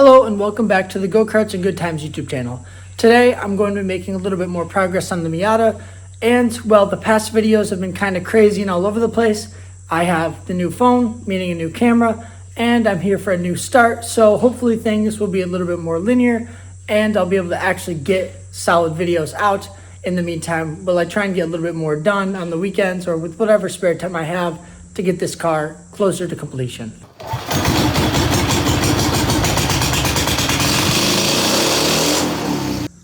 Hello and welcome back to the Go-Karts and Good Times YouTube channel. Today I'm going to be making a little bit more progress on the Miata, and well, the past videos have been kind of crazy and all over the place. I have the new phone, meaning a new camera, and I'm here for a new start, so hopefully things will be a little bit more linear and I'll be able to actually get solid videos out. In the meantime, will I try and get a little bit more done on the weekends or with whatever spare time I have to get this car closer to completion.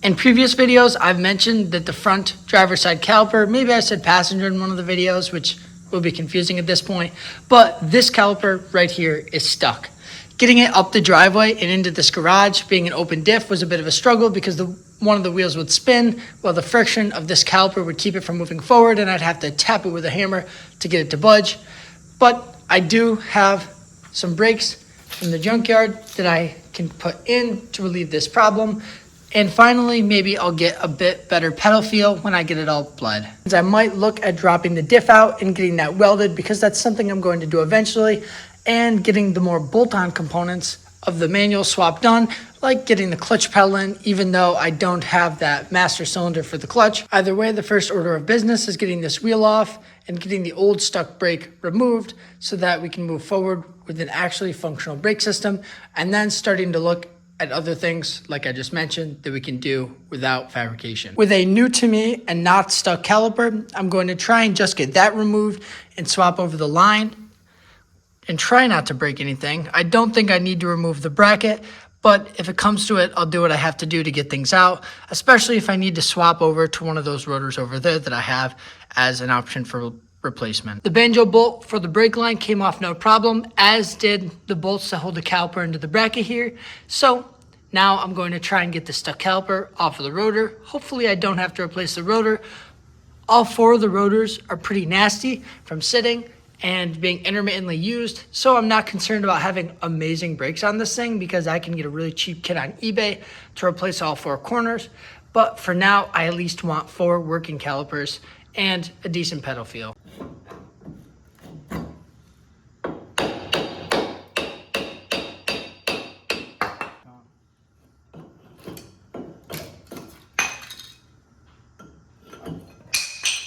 In previous videos, I've mentioned that the front driver's side caliper, maybe I said passenger in one of the videos, which will be confusing at this point, but this caliper right here is stuck. Getting it up the driveway and into this garage, being an open diff, was a bit of a struggle because one of the wheels would spin while the friction of this caliper would keep it from moving forward, and I'd have to tap it with a hammer to get it to budge. But I do have some brakes from the junkyard that I can put in to relieve this problem. And finally, maybe I'll get a bit better pedal feel when I get it all bled. I might look at dropping the diff out and getting that welded, because that's something I'm going to do eventually, and getting the more bolt-on components of the manual swap done, like getting the clutch pedal in, even though I don't have that master cylinder for the clutch. Either way, the first order of business is getting this wheel off and getting the old stuck brake removed so that we can move forward with an actually functional brake system, and then starting to look at other things, like I just mentioned, that we can do without fabrication. With a new to me and not stuck caliper, I'm going to try and just get that removed and swap over the line and try not to break anything. I don't think I need to remove the bracket, but if it comes to it, I'll do what I have to do to get things out, especially if I need to swap over to one of those rotors over there that I have as an option for replacement. The banjo bolt for the brake line came off no problem, as did the bolts that hold the caliper into the bracket here. So now I'm going to try and get the stuck caliper off of the rotor. Hopefully I don't have to replace the rotor. All four of the rotors are pretty nasty from sitting and being intermittently used, so I'm not concerned about having amazing brakes on this thing, because I can get a really cheap kit on eBay to replace all four corners. But for now, I at least want 4 working calipers and a decent pedal feel.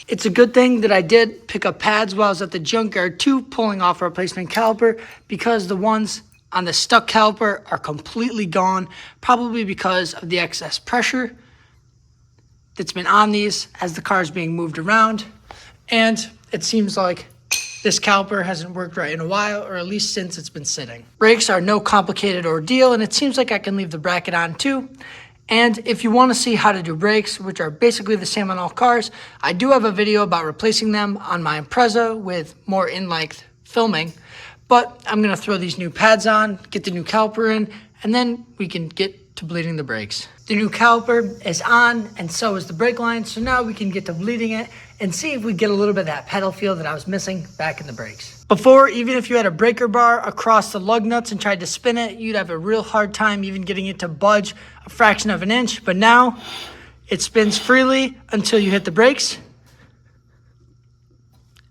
It's a good thing that I did pick up pads while I was at the junkyard too, pulling off a replacement caliper, because the ones on the stuck caliper are completely gone, probably because of the excess pressure that's been on these as the car is being moved around. And it seems like this caliper hasn't worked right in a while, or at least since it's been sitting. Brakes are no complicated ordeal, and it seems like I can leave the bracket on too. And if you want to see how to do brakes, which are basically the same on all cars, I do have a video about replacing them on my Impreza with more in-length filming. But I'm going to throw these new pads on, get the new caliper in, and then we can get to bleeding the brakes. The new caliper is on, and so is the brake line, so now we can get to bleeding it and see if we get a little bit of that pedal feel that I was missing back in the brakes. Before, even if you had a breaker bar across the lug nuts and tried to spin it, you'd have a real hard time even getting it to budge a fraction of an inch. But now it spins freely until you hit the brakes,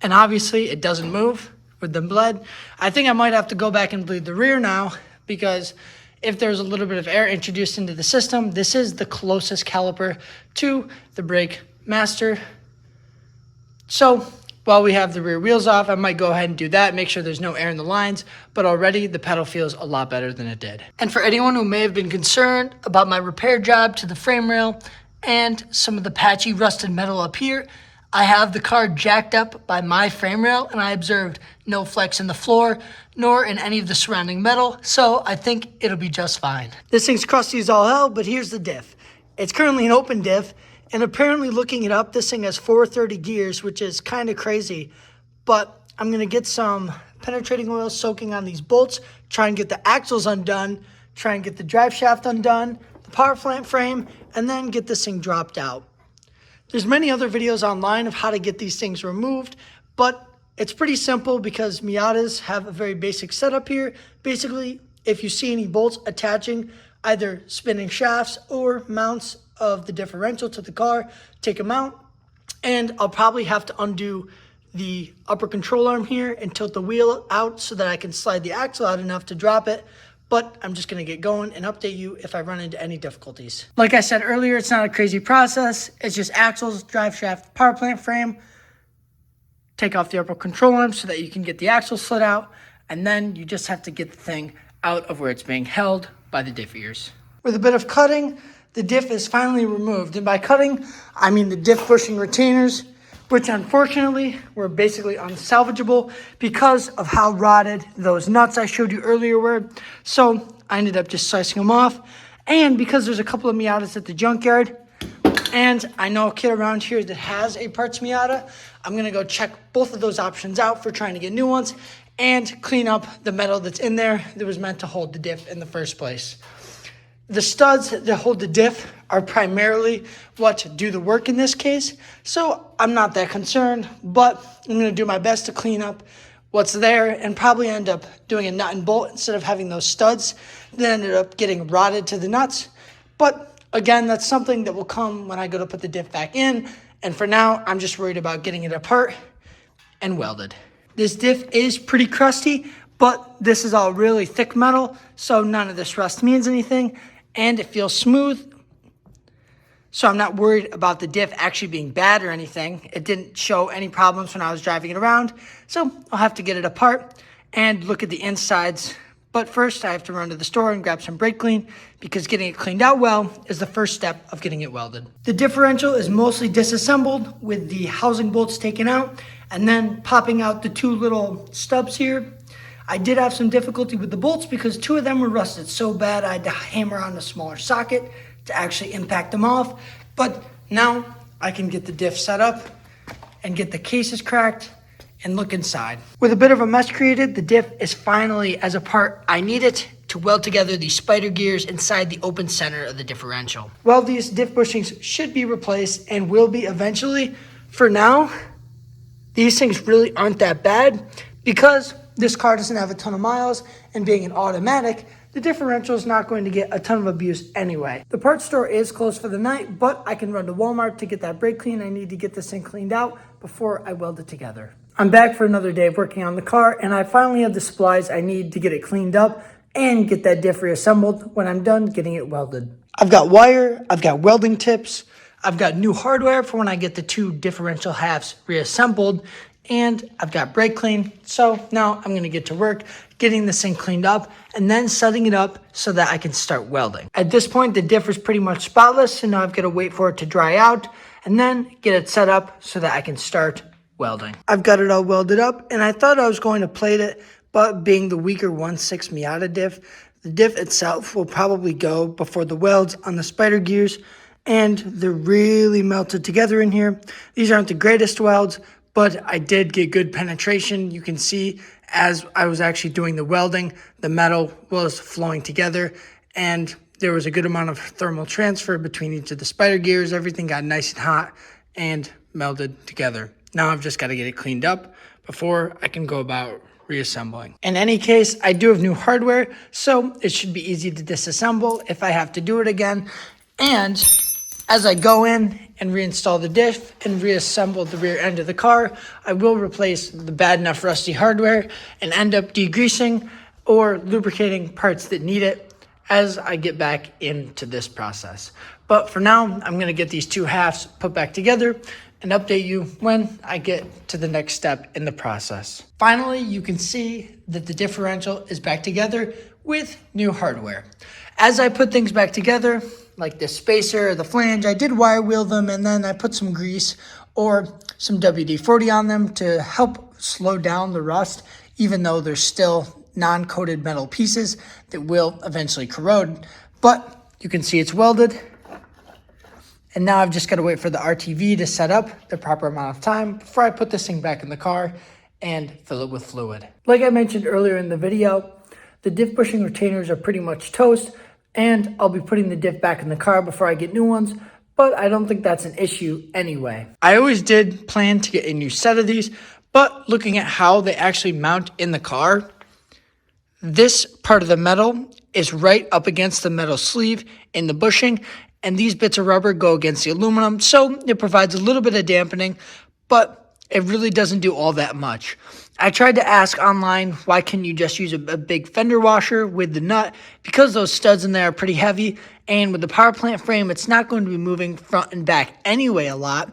and obviously it doesn't move with them bled. I think I might have to go back and bleed the rear now, because if there's a little bit of air introduced into the system, this is the closest caliper to the brake master. So while we have the rear wheels off, I might go ahead and do that, make sure there's no air in the lines, but already the pedal feels a lot better than it did. And for anyone who may have been concerned about my repair job to the frame rail and some of the patchy rusted metal up here, I have the car jacked up by my frame rail, and I observed no flex in the floor nor in any of the surrounding metal, so I think it'll be just fine. This thing's crusty as all hell, but here's the diff. It's currently an open diff, and apparently looking it up, this thing has 430 gears, which is kind of crazy. But I'm gonna get some penetrating oil soaking on these bolts, try and get the axles undone, try and get the drive shaft undone, the power plant frame, and then get this thing dropped out. There's many other videos online of how to get these things removed, but it's pretty simple because Miatas have a very basic setup here. Basically, if you see any bolts attaching either spinning shafts or mounts of the differential to the car, take them out, and I'll probably have to undo the upper control arm here and tilt the wheel out so that I can slide the axle out enough to drop it. but I'm just going to get going and update you if I run into any difficulties. Like I said earlier, it's not a crazy process. It's just axles, drive shaft, power plant frame. Take off the upper control arm so that you can get the axle slid out, and then you just have to get the thing out of where it's being held by the diff ears. With a bit of cutting, the diff is finally removed. And by cutting, I mean the diff bushing retainers, which unfortunately were basically unsalvageable because of how rotted those nuts I showed you earlier were. So I ended up just slicing them off. And because there's a couple of Miatas at the junkyard, and I know a kid around here that has a parts Miata, I'm gonna go check both of those options out for trying to get new ones and clean up the metal that's in there that was meant to hold the diff in the first place. The studs that hold the diff are primarily what do the work in this case, so I'm not that concerned, but I'm going to do my best to clean up what's there and probably end up doing a nut and bolt instead of having those studs that ended up getting rotted to the nuts. But again, that's something that will come when I go to put the diff back in, and for now, I'm just worried about getting it apart and welded. This diff is pretty crusty, but this is all really thick metal, so none of this rust means anything. And it feels smooth, so I'm not worried about the diff actually being bad or anything. It didn't show any problems when I was driving it around, so I'll have to get it apart and look at the insides. But first, I have to run to the store and grab some brake clean because getting it cleaned out well is the first step of getting it welded. The differential is mostly disassembled with the housing bolts taken out and then popping out the two little stubs here. I did have some difficulty with the bolts because two of them were rusted so bad I had to hammer on a smaller socket to actually impact them off. But now I can get the diff set up and get the cases cracked and look inside. With a bit of a mess created, the diff is finally as a part I need it to weld together the spider gears inside the open center of the differential. Well, these diff bushings should be replaced and will be eventually. For now, these things really aren't that bad because this car doesn't have a ton of miles, and being an automatic, the differential is not going to get a ton of abuse anyway. The parts store is closed for the night, but I can run to Walmart to get that brake clean. I need to get this thing cleaned out before I weld it together. I'm back for another day of working on the car, and I finally have the supplies I need to get it cleaned up and get that diff reassembled when I'm done getting it welded. I've got wire, I've got welding tips, I've got new hardware for when I get the two differential halves reassembled, and I've got brake clean. So now I'm gonna get to work getting this thing cleaned up and then setting it up so that I can start welding. At this point, the diff is pretty much spotless, so now I've got to wait for it to dry out and then get it set up so that I can start welding. I've got it all welded up, and I thought I was going to plate it, but being the weaker 1/6 Miata diff, the diff itself will probably go before the welds on the spider gears, and they're really melted together in here. These aren't the greatest welds, but I did get good penetration. You can see as I was actually doing the welding, the metal was flowing together, and there was a good amount of thermal transfer between each of the spider gears. Everything got nice and hot and melded together. Now I've just got to get it cleaned up before I can go about reassembling. In any case, I do have new hardware, so it should be easy to disassemble if I have to do it again. And as I go in and reinstall the diff and reassemble the rear end of the car, I will replace the bad enough rusty hardware and end up degreasing or lubricating parts that need it as I get back into this process. But for now, I'm gonna get these two halves put back together and update you when I get to the next step in the process. Finally, you can see that the differential is back together with new hardware. As I put things back together, like the spacer, the flange, I did wire wheel them, and then I put some grease or some WD-40 on them to help slow down the rust, even though there's still non-coated metal pieces that will eventually corrode. But you can see it's welded. And now I've just got to wait for the RTV to set up the proper amount of time before I put this thing back in the car and fill it with fluid. Like I mentioned earlier in the video, the diff bushing retainers are pretty much toast, and I'll be putting the diff back in the car before I get new ones, but I don't think that's an issue anyway. I always did plan to get a new set of these, but looking at how they actually mount in the car, this part of the metal is right up against the metal sleeve in the bushing, and these bits of rubber go against the aluminum, so it provides a little bit of dampening, but it really doesn't do all that much. I tried to ask online, why couldn't you just use a big fender washer with the nut? Because those studs in there are pretty heavy, and with the power plant frame, it's not going to be moving front and back anyway a lot,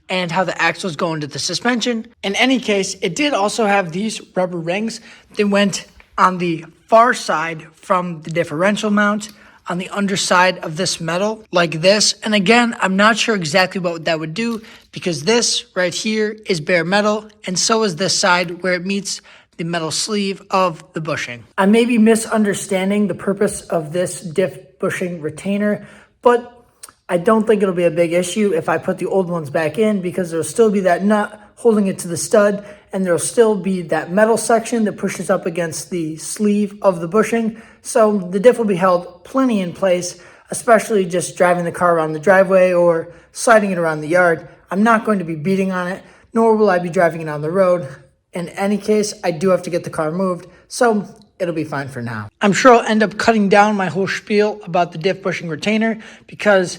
and how the axles go into the suspension. In any case, it did also have these rubber rings that went on the far side from the differential mount, on the underside of this metal like this. And again, I'm not sure exactly what that would do, because this right here is bare metal, and so is this side where it meets the metal sleeve of the bushing. I may be misunderstanding the purpose of this diff bushing retainer, but I don't think it'll be a big issue if I put the old ones back in, because there'll still be that nut holding it to the stud, and there'll still be that metal section that pushes up against the sleeve of the bushing. So the diff will be held plenty in place, especially just driving the car around the driveway or sliding it around the yard. I'm not going to be beating on it, nor will I be driving it on the road. In any case, I do have to get the car moved, so it'll be fine for now. I'm sure I'll end up cutting down my whole spiel about the diff bushing retainer, because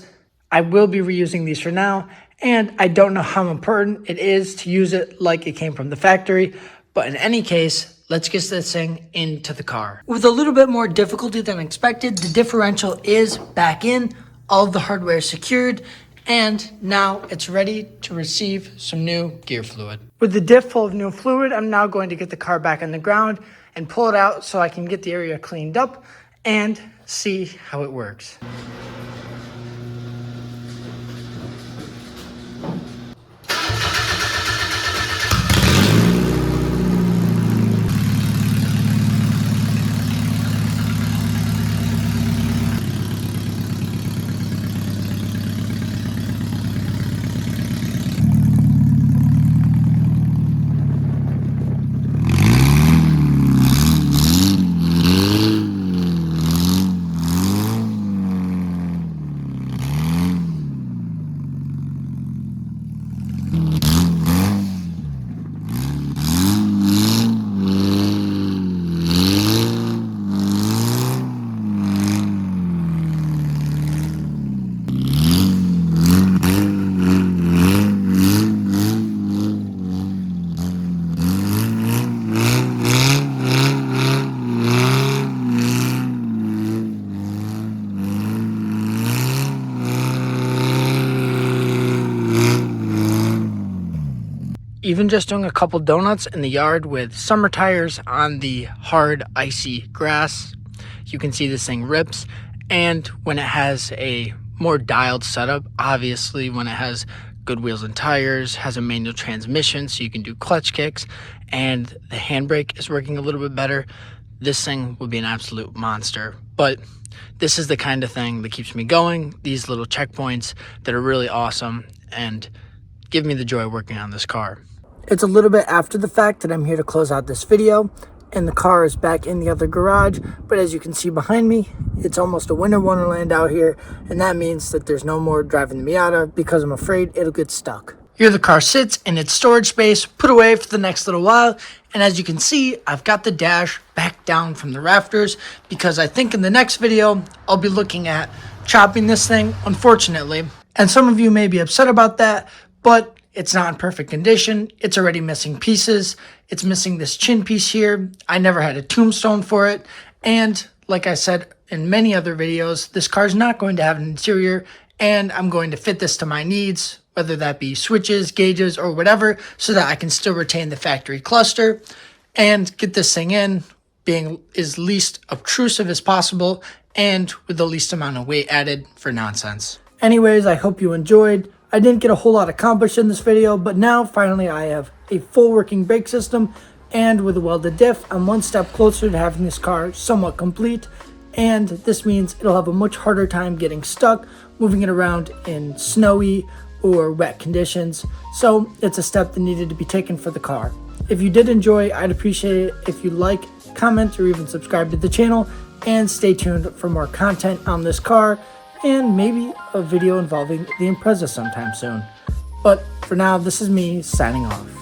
I will be reusing these for now, and I don't know how important it is to use it like it came from the factory. But in any case, let's get this thing into the car. With a little bit more difficulty than expected, the differential is back in, all of the hardware is secured, and now it's ready to receive some new gear fluid. With the diff full of new fluid, I'm now going to get the car back on the ground and pull it out so I can get the area cleaned up and see how it works. Even just doing a couple donuts in the yard with summer tires on the hard, icy grass, you can see this thing rips. And when it has a more dialed setup, obviously when it has good wheels and tires, has a manual transmission so you can do clutch kicks, and the handbrake is working a little bit better, this thing would be an absolute monster. But this is the kind of thing that keeps me going, these little checkpoints that are really awesome and give me the joy working on this car. It's a little bit after the fact that I'm here to close out this video, and the car is back in the other garage, but as you can see behind me, it's almost a winter wonderland out here, and that means that there's no more driving the Miata because I'm afraid it'll get stuck. Here the car sits in its storage space, put away for the next little while, and as you can see, I've got the dash back down from the rafters, because I think in the next video, I'll be looking at chopping this thing, unfortunately. And some of you may be upset about that, but it's not in perfect condition. It's already missing pieces. It's missing this chin piece here. I never had a tombstone for it. And like I said in many other videos, this car's not going to have an interior, and I'm going to fit this to my needs, whether that be switches, gauges, or whatever, so that I can still retain the factory cluster and get this thing in being as least obtrusive as possible and with the least amount of weight added for nonsense. Anyways, I hope you enjoyed. I didn't get a whole lot accomplished in this video, but now finally I have a full working brake system, and with a welded diff, I'm one step closer to having this car somewhat complete, and this means it'll have a much harder time getting stuck, moving it around in snowy or wet conditions. So it's a step that needed to be taken for the car. If you did enjoy, I'd appreciate it if you like, comment, or even subscribe to the channel, and stay tuned for more content on this car, and maybe a video involving the Impreza sometime soon. But for now, this is me signing off.